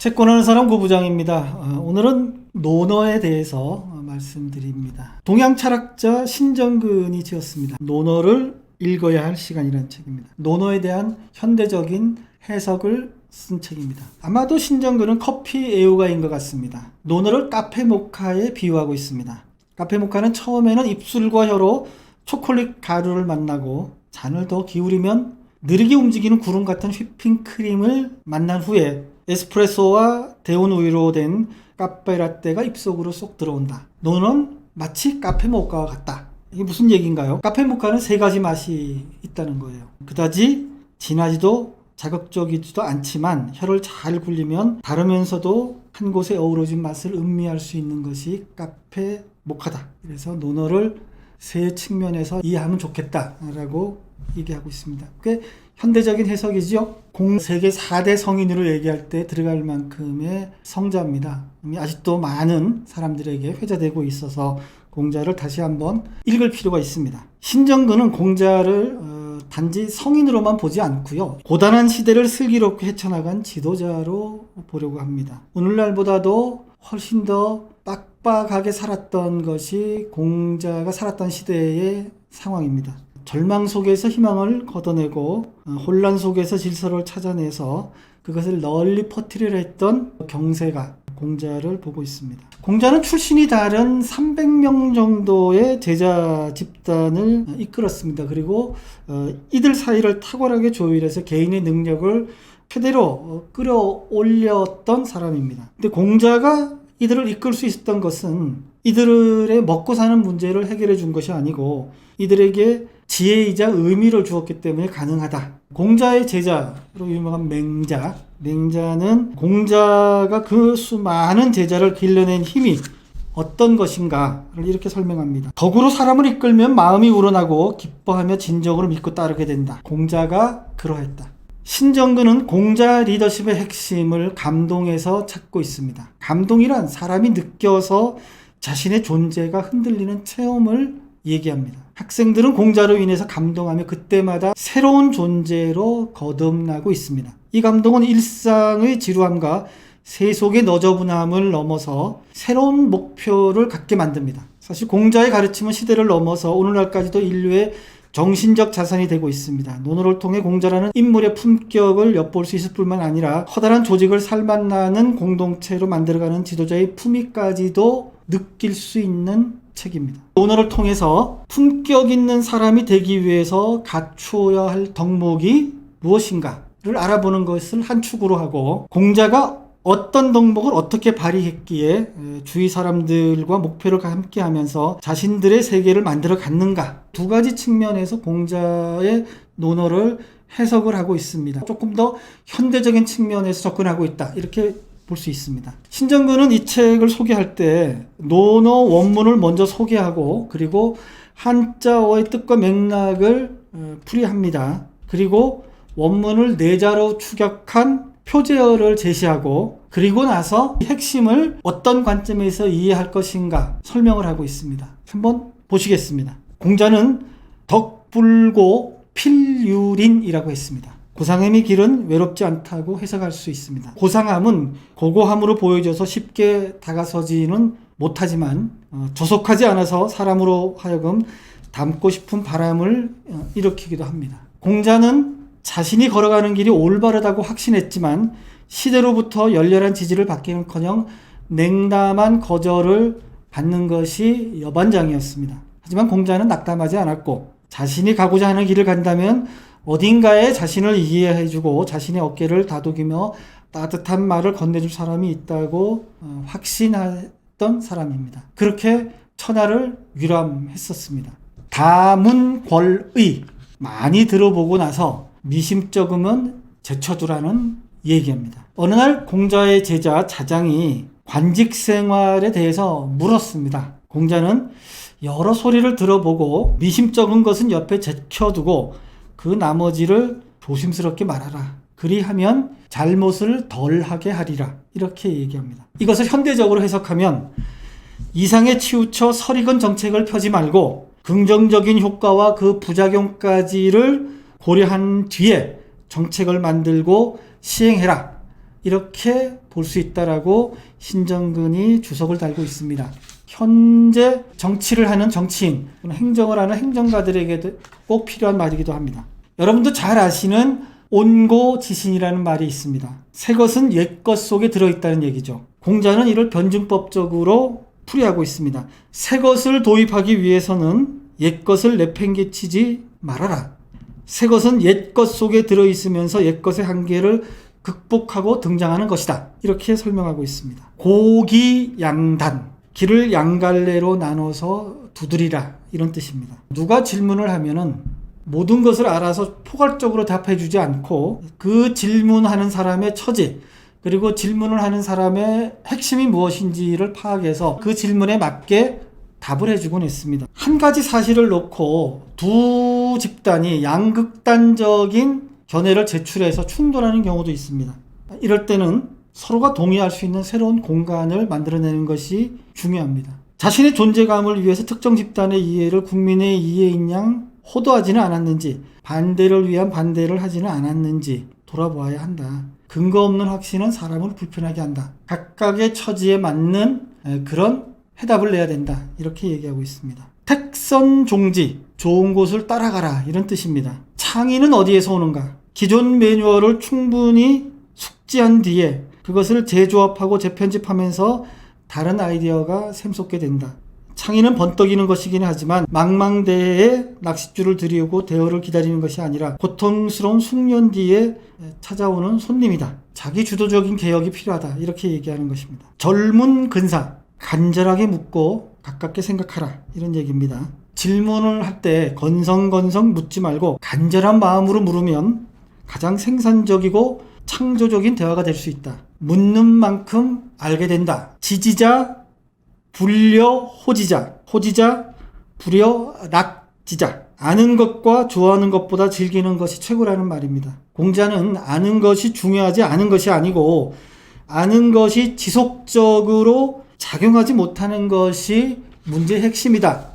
채권하는 사람 고부장입니다. 오늘은 논어에 대해서 말씀드립니다. 동양 철학자 신정근이 지었습니다. 논어를 읽어야 할 시간이라는 책입니다. 논어에 대한 현대적인 해석을 쓴 책입니다. 아마도 신정근은 커피 애호가인 것 같습니다. 논어를 카페 모카에 비유하고 있습니다. 카페 모카는 처음에는 입술과 혀로 초콜릿 가루를 만나고 잔을 더 기울이면 느리게 움직이는 구름 같은 휘핑크림을 만난 후에 에스프레소와 데운 우유로 된 카페라떼가 입속으로 쏙 들어온다. 논어는 마치 카페 모카와 같다. 이게 무슨 얘기인가요? 카페 모카는 세 가지 맛이 있다는 거예요. 그다지 진하지도 자극적이지도 않지만 혀를 잘 굴리면 다르면서도 한 곳에 어우러진 맛을 음미할 수 있는 것이 카페 모카다. 그래서 논어를 세 측면에서 이해하면 좋겠다라고 얘기하고 있습니다. 꽤 현대적인 해석이죠. 세계 4대 성인으로 얘기할 때 들어갈 만큼의 성자입니다. 아직도 많은 사람들에게 회자되고 있어서 공자를 다시 한번 읽을 필요가 있습니다. 신정근은 공자를 단지 성인으로만 보지 않고요. 고단한 시대를 슬기롭게 헤쳐나간 지도자로 보려고 합니다. 오늘날보다도 훨씬 더 빡빡하게 살았던 것이 공자가 살았던 시대의 상황입니다. 절망 속에서 희망을 걷어내고 혼란 속에서 질서를 찾아내서 그것을 널리 퍼뜨리려 했던 경세가 공자를 보고 있습니다. 공자는 출신이 다른 300명 정도의 제자 집단을 이끌었습니다. 그리고 이들 사이를 탁월하게 조율해서 개인의 능력을 최대로 끌어올렸던 사람입니다. 근데 공자가 이들을 이끌 수 있었던 것은 이들의 먹고 사는 문제를 해결해 준 것이 아니고 이들에게 지혜이자 의미를 주었기 때문에 가능하다. 공자의 제자로 유명한 맹자. 맹자는 공자가 그 수많은 제자를 길러낸 힘이 어떤 것인가를 이렇게 설명합니다. 덕으로 사람을 이끌면 마음이 우러나고 기뻐하며 진정으로 믿고 따르게 된다. 공자가 그러했다. 신정근은 공자 리더십의 핵심을 감동에서 찾고 있습니다. 감동이란 사람이 느껴서 자신의 존재가 흔들리는 체험을 얘기합니다. 학생들은 공자로 인해서 감동하며 그때마다 새로운 존재로 거듭나고 있습니다. 이 감동은 일상의 지루함과 세속의 너저분함을 넘어서 새로운 목표를 갖게 만듭니다. 사실 공자의 가르침은 시대를 넘어서 오늘날까지도 인류의 정신적 자산이 되고 있습니다. 논어를 통해 공자라는 인물의 품격을 엿볼 수 있을 뿐만 아니라 커다란 조직을 살맛나는 공동체로 만들어가는 지도자의 품위까지도 느낄 수 있는 책입니다. 논어를 통해서 품격 있는 사람이 되기 위해서 갖추어야 할 덕목이 무엇인가를 알아보는 것을 한 축으로 하고 공자가 어떤 덕목을 어떻게 발휘했기에 주위 사람들과 목표를 함께 하면서 자신들의 세계를 만들어 갔는가 두 가지 측면에서 공자의 논어를 해석을 하고 있습니다. 조금 더 현대적인 측면에서 접근하고 있다 이렇게 볼 수 있습니다. 신정근은 이 책을 소개할 때 논어 원문을 먼저 소개하고 그리고 한자어의 뜻과 맥락을 풀이합니다. 그리고 원문을 내자로 추격한 표제어를 제시하고 그리고 나서 핵심을 어떤 관점에서 이해할 것인가 설명을 하고 있습니다. 한번 보시겠습니다. 공자는 덕불고 필유린이라고 했습니다. 고상함의 길은 외롭지 않다고 해석할 수 있습니다. 고상함은 고고함으로 보여져서 쉽게 다가서지는 못하지만 조속하지 않아서 사람으로 하여금 닮고 싶은 바람을 일으키기도 합니다. 공자는 자신이 걸어가는 길이 올바르다고 확신했지만 시대로부터 열렬한 지지를 받기는커녕 냉담한 거절을 받는 것이 여반장이었습니다. 하지만 공자는 낙담하지 않았고 자신이 가고자 하는 길을 간다면 어딘가에 자신을 이해해주고 자신의 어깨를 다독이며 따뜻한 말을 건네줄 사람이 있다고 확신했던 사람입니다. 그렇게 천하를 위람했었습니다. 다문궐의 많이 들어보고 나서 미심쩍으면 제쳐두라는 얘기입니다. 어느 날 공자의 제자 자장이 관직 생활에 대해서 물었습니다. 공자는 여러 소리를 들어보고 미심쩍은 것은 옆에 제쳐두고 그 나머지를 조심스럽게 말하라. 그리하면 잘못을 덜하게 하리라. 이렇게 얘기합니다. 이것을 현대적으로 해석하면 이상에 치우쳐 설익은 정책을 펴지 말고 긍정적인 효과와 그 부작용까지를 고려한 뒤에 정책을 만들고 시행해라. 이렇게 볼 수 있다라고 신정근이 주석을 달고 있습니다. 현재 정치를 하는 정치인, 행정을 하는 행정가들에게도 꼭 필요한 말이기도 합니다. 여러분도 잘 아시는 온고지신이라는 말이 있습니다. 새 것은 옛 것 속에 들어있다는 얘기죠. 공자는 이를 변증법적으로 풀이하고 있습니다. 새 것을 도입하기 위해서는 옛 것을 내팽개치지 말아라. 새 것은 옛 것 속에 들어있으면서 옛 것의 한계를 극복하고 등장하는 것이다. 이렇게 설명하고 있습니다. 고기양단, 길을 양갈래로 나눠서 두드리라, 이런 뜻입니다. 누가 질문을 하면은 모든 것을 알아서 포괄적으로 답해주지 않고 그 질문하는 사람의 처지, 그리고 질문을 하는 사람의 핵심이 무엇인지를 파악해서 그 질문에 맞게 답을 해주곤 했습니다. 한 가지 사실을 놓고 두 집단이 양극단적인 견해를 제출해서 충돌하는 경우도 있습니다. 이럴 때는 서로가 동의할 수 있는 새로운 공간을 만들어내는 것이 중요합니다. 자신의 존재감을 위해서 특정 집단의 이해를 국민의 이해인 양 호도하지는 않았는지, 반대를 위한 반대를 하지는 않았는지 돌아보아야 한다. 근거 없는 확신은 사람을 불편하게 한다. 각각의 처지에 맞는 그런 해답을 내야 된다. 이렇게 얘기하고 있습니다. 택선종지, 좋은 곳을 따라가라, 이런 뜻입니다. 창의는 어디에서 오는가? 기존 매뉴얼을 충분히 숙지한 뒤에 그것을 재조합하고 재편집하면서 다른 아이디어가 샘솟게 된다. 창의는 번떡이는 것이긴 하지만 망망대해에 낚싯줄을 들이우고 대어를 기다리는 것이 아니라 고통스러운 숙련 뒤에 찾아오는 손님이다. 자기 주도적인 개혁이 필요하다. 이렇게 얘기하는 것입니다. 젊은 근사, 간절하게 묻고 가깝게 생각하라, 이런 얘기입니다. 질문을 할 때 건성건성 묻지 말고 간절한 마음으로 물으면 가장 생산적이고 창조적인 대화가 될 수 있다. 묻는 만큼 알게 된다. 지지자, 불려 호지자, 호지자, 불여 낙지자. 아는 것과 좋아하는 것보다 즐기는 것이 최고라는 말입니다. 공자는 아는 것이 중요하지 않은 것이 아니고 아는 것이 지속적으로 작용하지 못하는 것이 문제의 핵심이다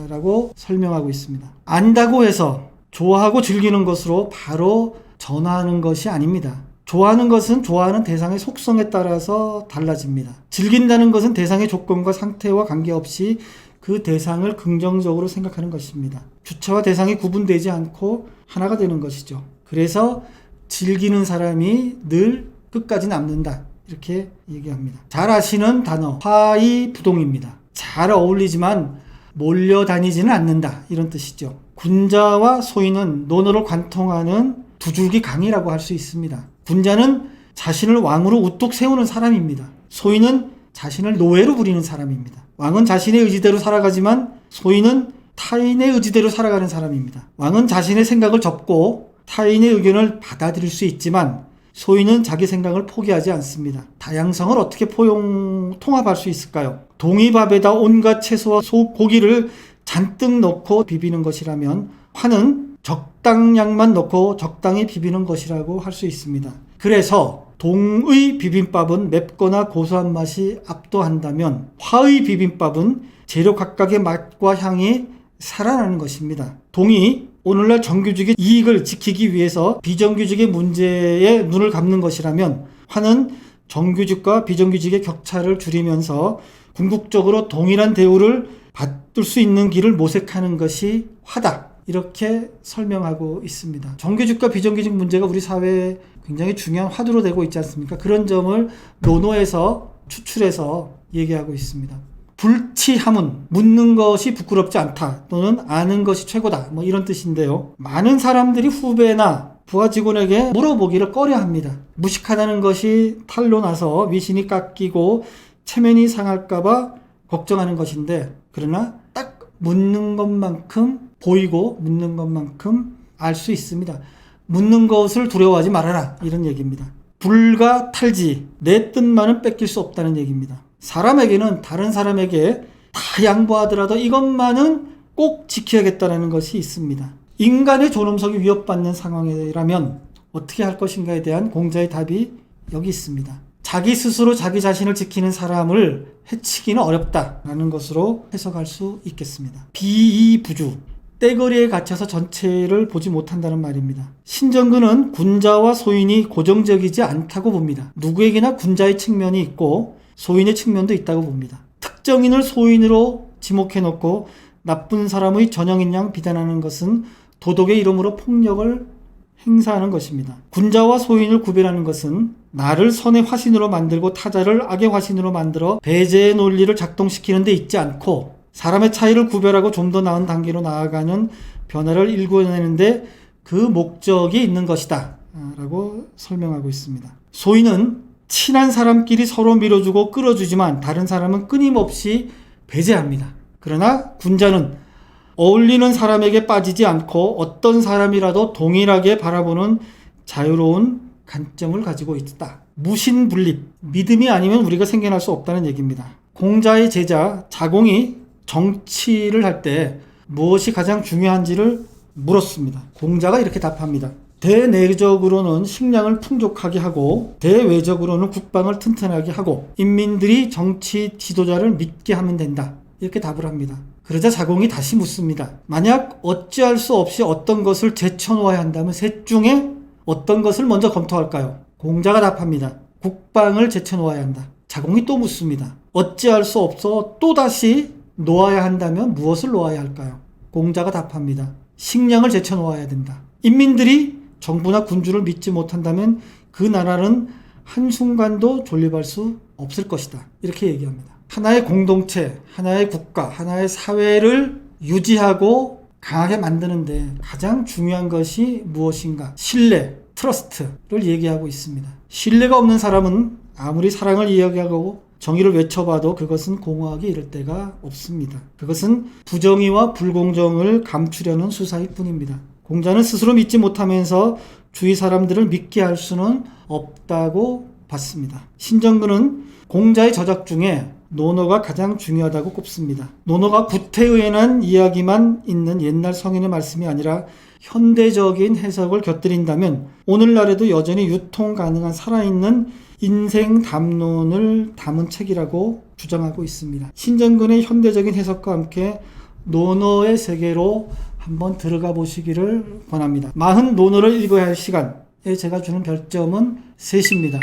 라고 설명하고 있습니다. 안다고 해서 좋아하고 즐기는 것으로 바로 전화하는 것이 아닙니다. 좋아하는 것은 좋아하는 대상의 속성에 따라서 달라집니다. 즐긴다는 것은 대상의 조건과 상태와 관계없이 그 대상을 긍정적으로 생각하는 것입니다. 주체와 대상이 구분되지 않고 하나가 되는 것이죠. 그래서 즐기는 사람이 늘 끝까지 남는다, 이렇게 얘기합니다. 잘 아시는 단어 화의부동입니다. 잘 어울리지만 몰려다니지는 않는다, 이런 뜻이죠. 군자와 소인은 논어를 관통하는 두 줄기 강이라고 할 수 있습니다. 군자는 자신을 왕으로 우뚝 세우는 사람입니다. 소인은 자신을 노예로 부리는 사람입니다. 왕은 자신의 의지대로 살아가지만 소인은 타인의 의지대로 살아가는 사람입니다. 왕은 자신의 생각을 접고 타인의 의견을 받아들일 수 있지만 소인은 자기 생각을 포기하지 않습니다. 다양성을 어떻게 통합할 수 있을까요? 동이밥에다 온갖 채소와 고기를 잔뜩 넣고 비비는 것이라면 화는 적당량만 넣고 적당히 비비는 것이라고 할 수 있습니다. 그래서 동의 비빔밥은 맵거나 고소한 맛이 압도한다면 화의 비빔밥은 재료 각각의 맛과 향이 살아나는 것입니다. 동이 오늘날 정규직의 이익을 지키기 위해서 비정규직의 문제에 눈을 감는 것이라면 화는 정규직과 비정규직의 격차를 줄이면서 궁극적으로 동일한 대우를 받을 수 있는 길을 모색하는 것이 화다. 이렇게 설명하고 있습니다. 정규직과 비정규직 문제가 우리 사회에 굉장히 중요한 화두로 되고 있지 않습니까? 그런 점을 논어에서 추출해서 얘기하고 있습니다. 불치함은 묻는 것이 부끄럽지 않다, 또는 아는 것이 최고다, 이런 뜻인데요. 많은 사람들이 후배나 부하 직원에게 물어보기를 꺼려합니다. 무식하다는 것이 탄로 나서 위신이 깎이고 체면이 상할까봐 걱정하는 것인데, 그러나 딱 묻는 것만큼 보이고 묻는 것만큼 알 수 있습니다. 묻는 것을 두려워하지 말아라, 이런 얘기입니다. 불가 탈지, 내 뜻만은 뺏길 수 없다는 얘기입니다. 사람에게는 다른 사람에게 다 양보하더라도 이것만은 꼭 지켜야겠다는 것이 있습니다. 인간의 존엄성이 위협받는 상황이라면 어떻게 할 것인가에 대한 공자의 답이 여기 있습니다. 자기 스스로 자기 자신을 지키는 사람을 해치기는 어렵다라는 것으로 해석할 수 있겠습니다. 비이부주, 떼거리에 갇혀서 전체를 보지 못한다는 말입니다. 신정근은 군자와 소인이 고정적이지 않다고 봅니다. 누구에게나 군자의 측면이 있고 소인의 측면도 있다고 봅니다. 특정인을 소인으로 지목해놓고 나쁜 사람의 전형인 양 비난하는 것은 도덕의 이름으로 폭력을 행사하는 것입니다. 군자와 소인을 구별하는 것은 나를 선의 화신으로 만들고 타자를 악의 화신으로 만들어 배제의 논리를 작동시키는 데 있지 않고 사람의 차이를 구별하고 좀 더 나은 단계로 나아가는 변화를 일궈내는데 그 목적이 있는 것이다 라고 설명하고 있습니다. 소인은 친한 사람끼리 서로 밀어주고 끌어주지만 다른 사람은 끊임없이 배제합니다. 그러나 군자는 어울리는 사람에게 빠지지 않고 어떤 사람이라도 동일하게 바라보는 자유로운 관점을 가지고 있다. 무신분립, 믿음이 아니면 우리가 생겨날 수 없다는 얘기입니다. 공자의 제자 자공이 정치를 할 때 무엇이 가장 중요한지를 물었습니다. 공자가 이렇게 답합니다. 대내적으로는 식량을 풍족하게 하고 대외적으로는 국방을 튼튼하게 하고 인민들이 정치 지도자를 믿게 하면 된다. 이렇게 답을 합니다. 그러자 자공이 다시 묻습니다. 만약 어찌할 수 없이 어떤 것을 제쳐놓아야 한다면 셋 중에 어떤 것을 먼저 검토할까요? 공자가 답합니다. 국방을 제쳐놓아야 한다. 자공이 또 묻습니다. 어찌할 수 없어 또다시 놓아야 한다면 무엇을 놓아야 할까요? 공자가 답합니다. 식량을 제쳐놓아야 된다. 인민들이 정부나 군주를 믿지 못한다면 그 나라는 한순간도 존립할 수 없을 것이다. 이렇게 얘기합니다. 하나의 공동체, 하나의 국가, 하나의 사회를 유지하고 강하게 만드는데 가장 중요한 것이 무엇인가? 신뢰, 트러스트를 얘기하고 있습니다. 신뢰가 없는 사람은 아무리 사랑을 이야기하고 정의를 외쳐봐도 그것은 공허하게 이를 데가 없습니다. 그것은 부정의와 불공정을 감추려는 수사일 뿐입니다. 공자는 스스로 믿지 못하면서 주위 사람들을 믿게 할 수는 없다고 봤습니다. 신정근은 공자의 저작 중에 논어가 가장 중요하다고 꼽습니다. 논어가 구태의연한 이야기만 있는 옛날 성인의 말씀이 아니라 현대적인 해석을 곁들인다면 오늘날에도 여전히 유통 가능한 살아있는 인생 담론을 담은 책이라고 주장하고 있습니다. 신정근의 현대적인 해석과 함께 논어의 세계로 한번 들어가 보시기를 권합니다. 40 논어를 읽어야 할 시간에 제가 주는 별점은 3입니다.